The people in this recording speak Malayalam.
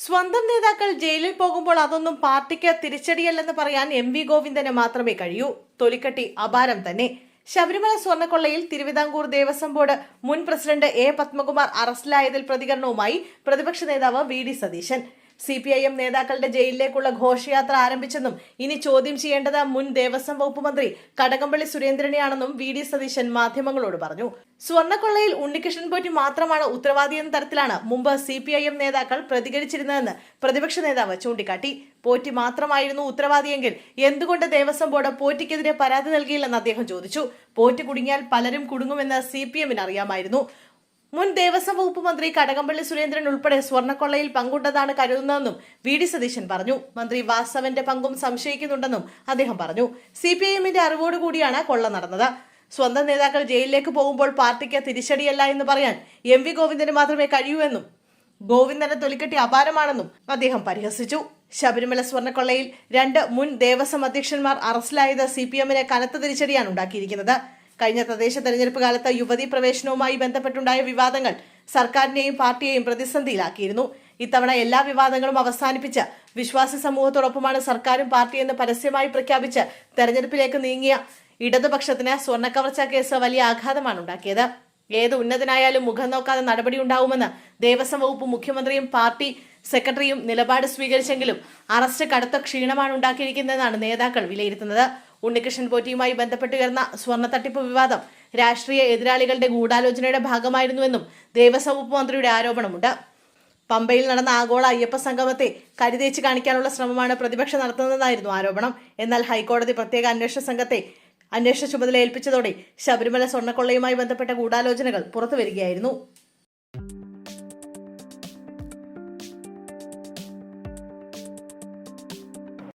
സ്വന്തം നേതാക്കൾ ജയിലിൽ പോകുമ്പോൾ അതൊന്നും പാർട്ടിക്ക് തിരിച്ചടിയല്ലെന്ന് പറയാൻ എം.വി. ഗോവിന്ദന് മാത്രമേ കഴിയൂ. തൊലിക്കട്ടി അപാരം തന്നെ. ശബരിമല സ്വർണ്ണക്കൊള്ളയിൽ തിരുവിതാംകൂർ ദേവസ്വം ബോർഡ് മുൻ പ്രസിഡന്റ് എ. പത്മകുമാർ അറസ്റ്റിലായതിൽ പ്രതികരണവുമായി പ്രതിപക്ഷ നേതാവ് വി.ഡി. സതീശൻ. CPIM നേതാക്കളുടെ ജയിലിലേക്കുള്ള ഘോഷയാത്ര ആരംഭിച്ചെന്നും ഇനി ചോദ്യം ചെയ്യേണ്ടത് മുൻ ദേവസ്വം വകുപ്പ് മന്ത്രി കടകംപള്ളി സുരേന്ദ്രനെയാണെന്നും വി.ഡി. സതീശൻ മാധ്യമങ്ങളോട് പറഞ്ഞു. സ്വർണ്ണക്കൊള്ളയിൽ ഉണ്ണികൃഷ്ണൻ പോറ്റി മാത്രമാണ് ഉത്തരവാദിയെന്ന തരത്തിലാണ് മുമ്പ് CPIM നേതാക്കൾ പ്രതികരിച്ചിരുന്നതെന്ന് പ്രതിപക്ഷ നേതാവ് ചൂണ്ടിക്കാട്ടി. പോറ്റി മാത്രമായിരുന്നു ഉത്തരവാദിയെങ്കിൽ എന്തുകൊണ്ട് ദേവസ്വം ബോർഡ് പോറ്റിക്കെതിരെ പരാതി നൽകിയില്ലെന്ന് അദ്ദേഹം ചോദിച്ചു. പോറ്റി കുടുങ്ങിയാൽ പലരും കുടുങ്ങുമെന്ന് CPM-ന് അറിയാമായിരുന്നു. മുൻ ദേവസ്വം വകുപ്പ് മന്ത്രി കടകംപള്ളി സുരേന്ദ്രൻ ഉൾപ്പെടെ സ്വർണ്ണക്കൊള്ളയിൽ പങ്കുണ്ടെന്നാണ് കരുതുന്നതെന്നും വി.ഡി. സതീശൻ പറഞ്ഞു. മന്ത്രി വാസവന്റെ പങ്കും സംശയിക്കുന്നുണ്ടെന്നും അദ്ദേഹം പറഞ്ഞു. CPIM-ന്റെ അറിവോടുകൂടിയാണ് കൊള്ള നടന്നത്. സ്വന്തം നേതാക്കൾ ജയിലിലേക്ക് പോകുമ്പോൾ പാർട്ടിക്ക് തിരിച്ചടിയല്ല എന്ന് പറയാൻ എം.വി. ഗോവിന്ദന് മാത്രമേ കഴിയൂ എന്നും ഗോവിന്ദന്റെ തൊലിക്കട്ടി അപാരമാണെന്നും അദ്ദേഹം പരിഹസിച്ചു. ശബരിമല സ്വർണ്ണക്കൊള്ളയിൽ 2 മുൻ ദേവസ്വം അധ്യക്ഷന്മാർ അറസ്റ്റിലായത് CPM-ന് കനത്ത തിരിച്ചടിയാണ് ഉണ്ടാക്കിയിരിക്കുന്നത്. കഴിഞ്ഞ തദ്ദേശ തെരഞ്ഞെടുപ്പ് കാലത്ത് യുവതീ പ്രവേശനവുമായി ബന്ധപ്പെട്ടുണ്ടായ വിവാദങ്ങൾ സർക്കാരിനെയും പാർട്ടിയെയും പ്രതിസന്ധിയിലാക്കിയിരുന്നു. ഇത്തവണ എല്ലാ വിവാദങ്ങളും അവസാനിപ്പിച്ച് വിശ്വാസി സമൂഹത്തോടൊപ്പമാണ് സർക്കാരും പാർട്ടിയെന്ന് പരസ്യമായി പ്രഖ്യാപിച്ച് തെരഞ്ഞെടുപ്പിലേക്ക് നീങ്ങിയ ഇടതുപക്ഷത്തിന് സ്വർണ്ണക്കവർച്ച കേസ് വലിയ ആഘാതമാണ് ഉണ്ടാക്കിയത്. ഏത് ഉന്നതനായാലും മുഖം നോക്കാതെ നടപടി ഉണ്ടാവുമെന്ന് ദേവസ്വം വകുപ്പ് മുഖ്യമന്ത്രിയും പാർട്ടി സെക്രട്ടറിയും നിലപാട് സ്വീകരിച്ചെങ്കിലും അറസ്റ്റ് കടുത്ത ക്ഷീണമാണ് ഉണ്ടാക്കിയിരിക്കുന്നതെന്നാണ് നേതാക്കൾ വിലയിരുത്തുന്നത്. ഉണ്ണികൃഷ്ണൻ പോറ്റിയുമായി ബന്ധപ്പെട്ടുയർന്ന സ്വർണ്ണ തട്ടിപ്പ് വിവാദം രാഷ്ട്രീയ എതിരാളികളുടെ ഗൂഢാലോചനയുടെ ഭാഗമായിരുന്നുവെന്നും ദേവസ്വം വകുപ്പ് മന്ത്രിയുടെ ആരോപണമുണ്ട്. പമ്പയിൽ നടന്ന ആഗോള അയ്യപ്പ സംഗമത്തെ കരിതേച്ച് കാണിക്കാനുള്ള ശ്രമമാണ് പ്രതിപക്ഷം നടത്തുന്നതെന്നായിരുന്നു ആരോപണം. എന്നാൽ ഹൈക്കോടതി പ്രത്യേക അന്വേഷണ സംഘത്തെ അന്വേഷണ ചുമതല ഏൽപ്പിച്ചതോടെ ശബരിമല സ്വർണ്ണക്കൊള്ളയുമായി ബന്ധപ്പെട്ട ഗൂഢാലോചനകൾ പുറത്തുവരികയായിരുന്നു.